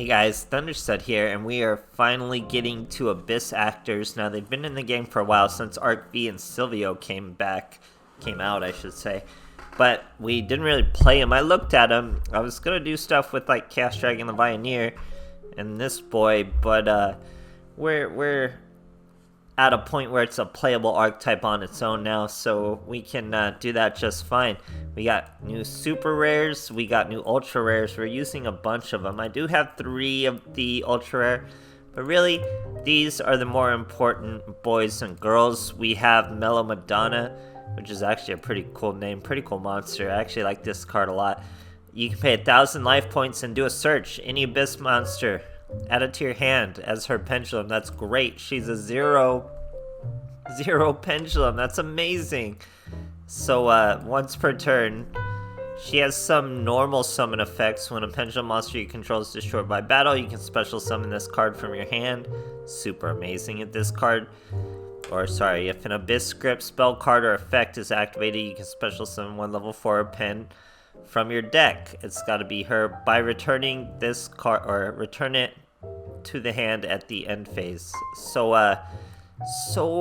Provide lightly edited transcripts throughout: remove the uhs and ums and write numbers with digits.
Hey guys, Thunderstud here, and we are finally getting to Abyss actors. Now, they've been in the game for a while since Arc V and Silvio came out, I should say. But we didn't really play them. I looked at them. I was gonna do stuff with like Chaos Dragon the Pioneer and this boy, but we're at a point where it's a playable archetype on its own now, so we can do that just fine. We got new super rares, we got new ultra rares. We're using a bunch of them. I do have 3 of the ultra rare, but really these are the more important boys and girls. We have Mellow Madonna, which is actually a pretty cool name, pretty cool monster. I actually like this card a lot. You can pay 1,000 life points and do a search. Any Abyss monster, add it to your hand as her pendulum. That's great. She's a zero pendulum. That's amazing. So once per turn, she has some normal summon effects. When a pendulum monster you control is destroyed by battle, you can special summon this card from your hand. Super amazing. If an Abyss script spell card or effect is activated, you can special summon 1 level 4 pen from your deck. It's got to be her by returning this card, or return it to the hand at the end phase. So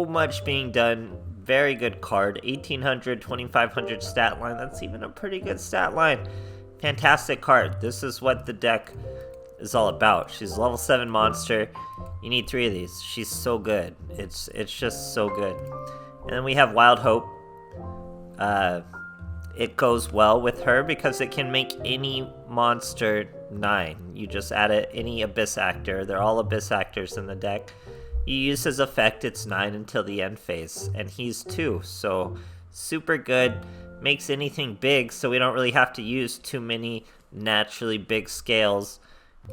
much being done. Very good card. 1800, 2500 stat line. That's even a pretty good stat line. Fantastic card. This is what the deck is all about. She's a level 7 monster. You need 3 of these. She's so good. It's just so good. And then we have Wild Hope. It goes well with her because it can make any monster 9. You just add it, any Abyss actor. They're all Abyss actors in the deck. You use his effect, it's 9 until the end phase, and he's 2, so super good. Makes anything big, so we don't really have to use too many naturally big scales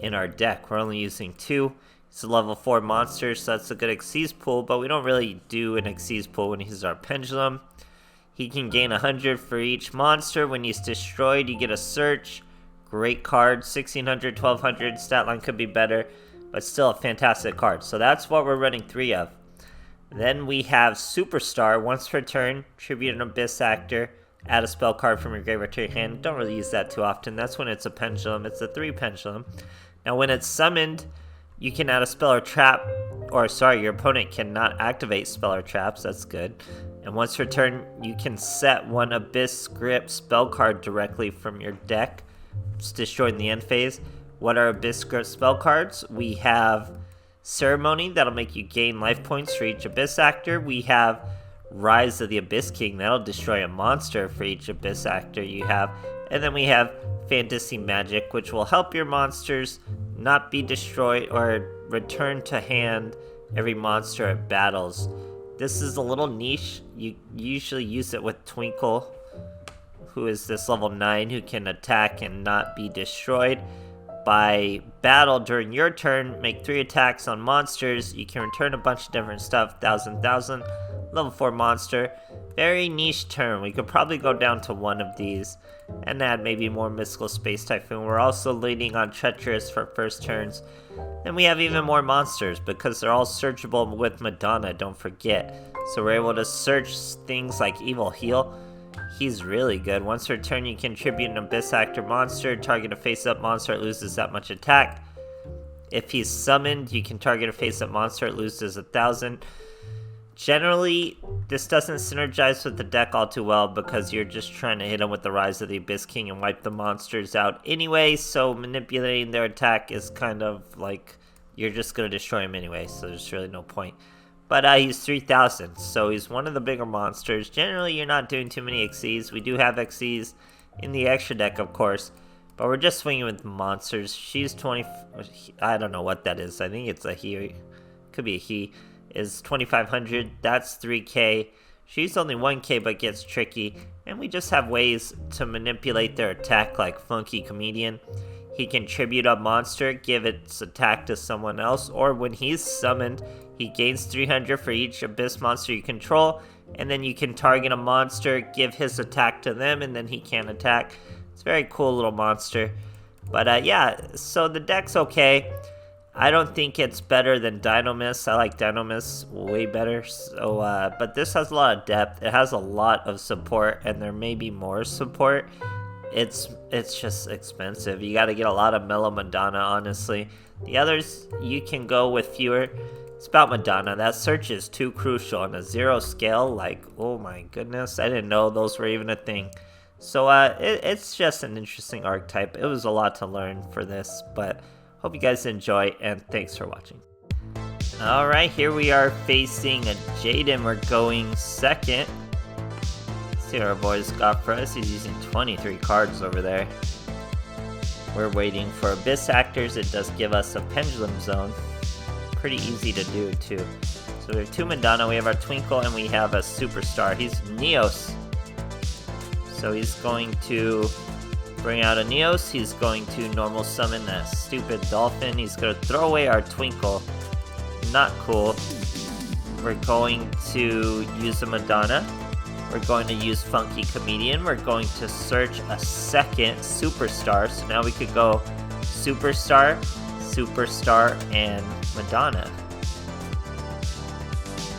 in our deck. We're only using 2. It's a level 4 monster, so that's a good Xyz pool, but we don't really do an Xyz pool when he's our pendulum. He can gain 100 for each monster. When he's destroyed, you get a search. Great card. 1600, 1200, stat line could be better, but still a fantastic card. So that's what we're running 3 of. Then we have Superstar. Once per turn, tribute an Abyss actor. Add a spell card from your graveyard to your hand. Don't really use that too often. That's when it's a pendulum. It's a 3 pendulum. Now when it's summoned, you can add a spell or trap. Your opponent cannot activate spell or traps. That's good. And once per turn, you can set 1 Abyss script spell card directly from your deck. It's destroyed in the end phase. What are Abyss script spell cards? We have Ceremony, that'll make you gain life points for each Abyss actor. We have Rise of the Abyss King, that'll destroy a monster for each Abyss actor you have. And then we have Fantasy Magic, which will help your monsters not be destroyed or return to hand every monster it battles. This is a little niche. You usually use it with Twinkle, who is this level 9 who can attack and not be destroyed. By battle during your turn, make 3 attacks on monsters. You can return a bunch of different stuff. 1,000, level 4 monster. Very niche turn. We could probably go down to 1 of these and add maybe more Mystical Space Typhoon. We're also leaning on Treacherous for first turns. Then we have even more monsters because they're all searchable with Madonna, don't forget. So we're able to search things like Evil Heal. He's really good. Once per turn, you contribute an Abyss actor monster. Target a face-up monster, it loses that much attack. If he's summoned, you can target a face-up monster, it loses 1,000. Generally, this doesn't synergize with the deck all too well because you're just trying to hit him with the Rise of the Abyss King and wipe the monsters out anyway, so manipulating their attack is kind of like you're just going to destroy him anyway, so there's really no point. But he's 3,000, so he's one of the bigger monsters. Generally, you're not doing too many Xyzs. We do have Xyzs in the extra deck, of course, but we're just swinging with monsters. She's 20... I don't know what that is. I think it's a he. Could be a he. Is 2,500. That's 3k. She's only 1k, but gets tricky. And we just have ways to manipulate their attack like Funky Comedian. He can tribute a monster, give its attack to someone else, or when he's summoned, he gains 300 for each Abyss monster you control, and then you can target a monster, give his attack to them, and then he can't attack. It's a very cool little monster. But yeah, so the deck's okay. I don't think it's better than Dynamis. I like Dynamis way better. So, but this has a lot of depth. It has a lot of support, and there may be more support. it's just expensive. You gotta get a lot of Mellow Madonna, honestly. The others, you can go with fewer. It's about Madonna. That search is too crucial on a 0 scale. Like, oh my goodness, I didn't know those were even a thing. So it's just an interesting archetype. It was a lot to learn for this, but hope you guys enjoy, and thanks for watching. Alright, here we are facing a Jaden. We're going second. Let's see what our boys got for us. He's using 23 cards over there. We're waiting for Abyss Actors. It does give us a Pendulum Zone. Pretty easy to do too. So we have 2 Madonna, we have our Twinkle, and we have a Superstar. He's Neos. So he's going to bring out a Neos. He's going to normal summon that stupid Dolphin. He's going to throw away our Twinkle. Not cool. We're going to use a Madonna. We're going to use Funky Comedian. We're going to search a second Superstar. So now we could go Superstar, Superstar, and Madonna.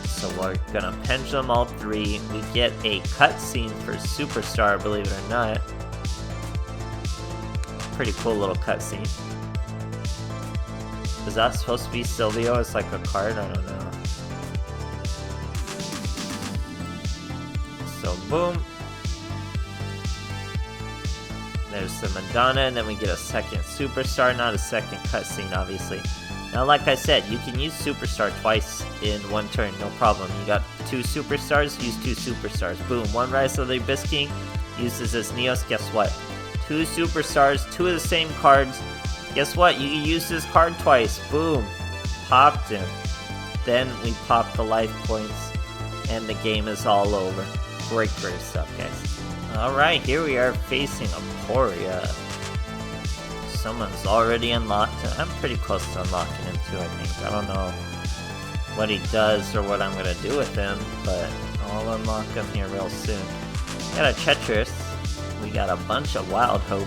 So we're gonna Pendulum all 3. We get a cutscene for Superstar, believe it or not. Pretty cool little cutscene. Is that supposed to be Silvio as like a card? I don't know. So boom. There's the Madonna, and then we get a second Superstar, not a second cutscene, obviously. Now, like I said, you can use Superstar twice in one turn, no problem. You got 2 Superstars, use 2 Superstars. Boom, 1 Rise of the Abyss King uses this Neos. Guess what? 2 Superstars, 2 of the same cards. Guess what? You can use this card twice. Boom, popped him. Then we pop the life points, and the game is all over. Great stuff, guys. Alright, here we are facing Aporia. Someone's already unlocked. I'm pretty close to unlocking him too, I think. I don't know what he does or what I'm going to do with him, but I'll unlock him here real soon. We got a Tetris. We got a bunch of Wild Hope.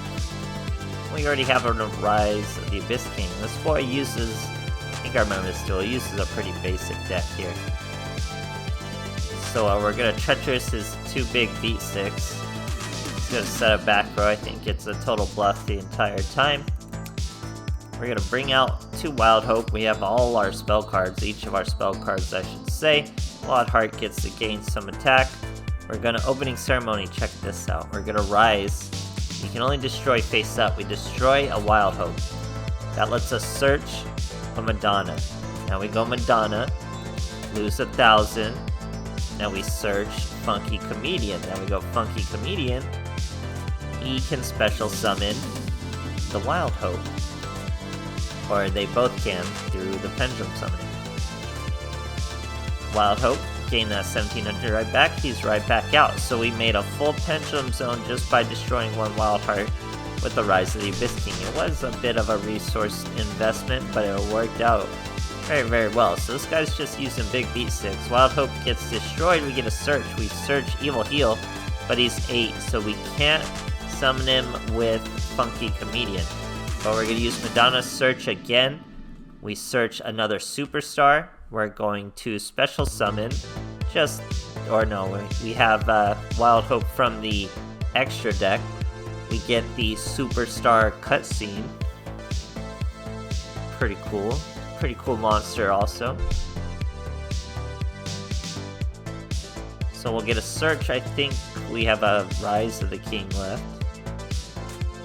We already have a Rise of the Abyss King. This boy uses, I think I remember this duel, he uses a pretty basic deck here. So we're going to Tetris his 2 big beat sticks. Gonna set a back row. I think it's a total bluff the entire time. We're gonna bring out 2 Wild Hope. We have all our spell cards, each of our spell cards I should say. Wild Heart gets to gain some attack. We're gonna Opening Ceremony, check this out. We're gonna Rise. You can only destroy face up. We destroy a Wild Hope. That lets us search a Madonna. Now we go Madonna, lose 1,000. Now we search Funky Comedian. Now we go Funky Comedian. He can special summon the Wild Hope. Or they both can through the Pendulum Summoning. Wild Hope, gain that 1700 right back, he's right back out. So we made a full Pendulum Zone just by destroying 1 Wild Heart with the Rise of the Abyss King. It was a bit of a resource investment, but it worked out very well. So this guy's just using big beat sticks. Wild Hope gets destroyed, we get a search. We search Evil Heal, but he's 8, so we can't summon him with Funky Comedian. But we're going to use Madonna search again. We search another Superstar. We're going to special summon we have Wild Hope from the extra deck. We get the Superstar cutscene. Pretty cool monster also. So we'll get a search. I think we have a Rise of the King left.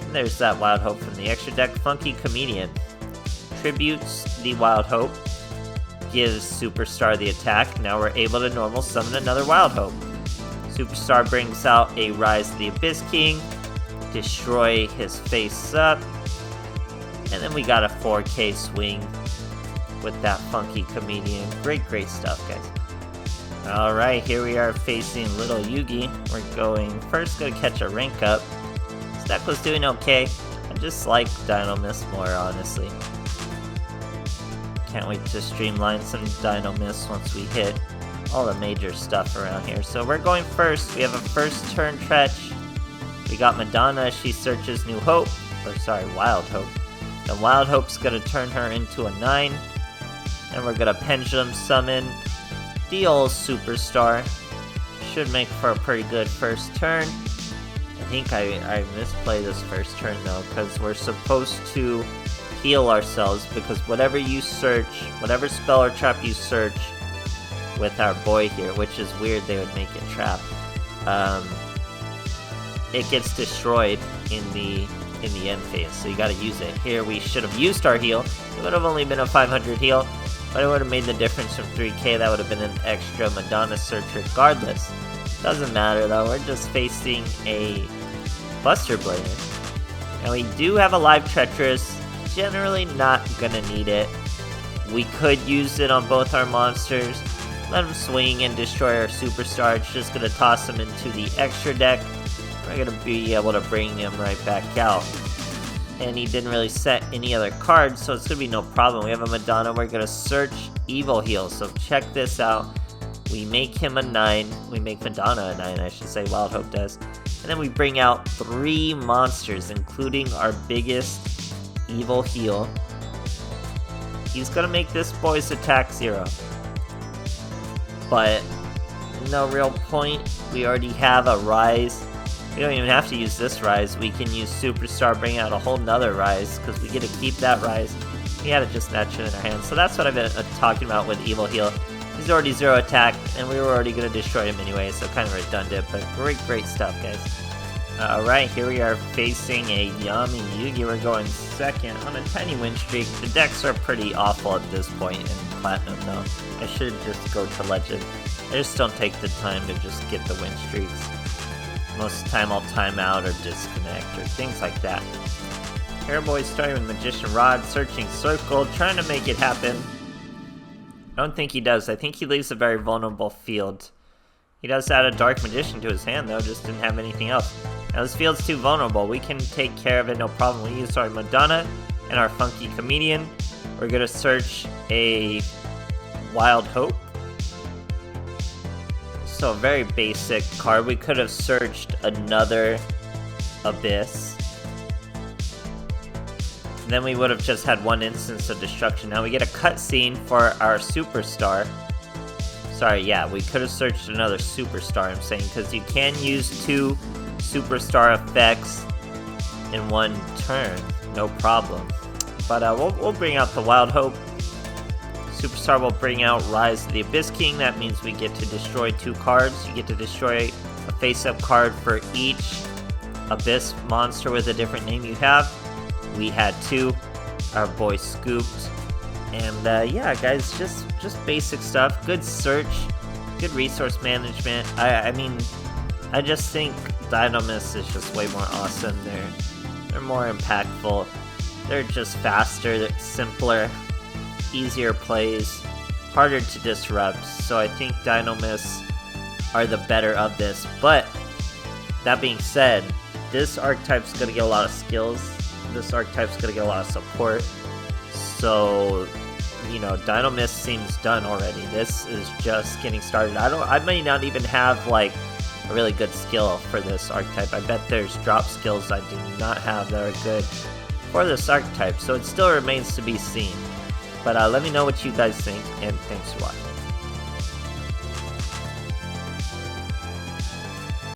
And there's that Wild Hope from the extra deck. Funky Comedian tributes the Wild Hope, gives Superstar the attack. Now we're able to normal summon another Wild Hope. Superstar brings out a Rise of the Abyss King, destroy his face up, and then we got a 4K swing with that Funky Comedian. Great stuff, guys. Alright, here we are facing Little Yugi. We're gonna catch a rank up. This deck was doing okay. I just like Dino Mist more, honestly. Can't wait to streamline some Dino Mist once we hit all the major stuff around here. So we're going first. We have a first turn Tretch. We got Madonna. She searches Wild Hope. Then Wild Hope's gonna turn her into a 9. And we're gonna Pendulum Summon the old Superstar. Should make for a pretty good first turn. think I misplayed this first turn though, because we're supposed to heal ourselves, because whatever you search, whatever spell or trap you search with our boy here, which is weird they would make it trap, it gets destroyed in the end phase, so you gotta use it. Here we should have used our heal. It would have only been a 500 heal, but it would have made the difference from 3k. That would have been an extra Madonna search regardless. Doesn't matter though, we're just facing a Buster Blader. And we do have a live Treacherous, generally not gonna need it. We could use it on both our monsters, let him swing and destroy our Superstar. It's just gonna toss him into the extra deck. We're gonna be able to bring him right back out. And he didn't really set any other cards, so it's gonna be no problem. We have a Madonna, we're gonna search Evil Heal, so check this out. We make him a 9, we make Madonna a 9, I should say, Wild Hope does. And then we bring out 3 monsters, including our biggest Evil Heal. He's gonna make this boy's attack 0. But no real point, we already have a Rise. We don't even have to use this Rise, we can use Superstar, bring out a whole nother Rise, because we get to keep that Rise. We had to just snatch it in our hands. So that's what I've been talking about with Evil Heal. He's already 0 attack, and we were already going to destroy him anyway, so kind of redundant, but great stuff, guys. Alright, here we are facing a Yami Yugi. We're going second on a tiny win streak. The decks are pretty awful at this point in Platinum, though. I should just go to Legend. I just don't take the time to just get the win streaks. Most of the time I'll time out or disconnect or things like that. Hairboy starting with Magician Rod, searching Circle, trying to make it happen. I don't think he does. I think he leaves a very vulnerable field. He does add a Dark Magician to his hand though, just didn't have anything else. Now this field's too vulnerable. We can take care of it, no problem. We use our Madonna and our Funky Comedian. We're gonna search a Wild Hope. So a very basic card. We could have searched another Abyss. And then we would have just had 1 instance of destruction. Now we get a cutscene for our Superstar. Sorry, yeah, we could have searched another Superstar, I'm saying, because you can use 2 Superstar effects in 1 turn, no problem. But we'll bring out the Wild Hope. Superstar will bring out Rise of the Abyss King. That means we get to destroy 2 cards. You get to destroy a face-up card for each Abyss monster with a different name you have. We had 2. Our boy scooped. And yeah, guys, just basic stuff. Good search, good resource management. I mean, I just think Dynamis is just way more awesome. They're more impactful. They're just faster, they're simpler, easier plays, harder to disrupt. So I think Dynamis are the better of this. But that being said, this archetype's gonna get a lot of skills. This archetype's gonna get a lot of support. So, you know, Dynamis seems done already. This is just getting started. I may not even have like a really good skill for this archetype. I bet there's drop skills I do not have that are good for this archetype. So it still remains to be seen. But let me know what you guys think, and thanks for watching.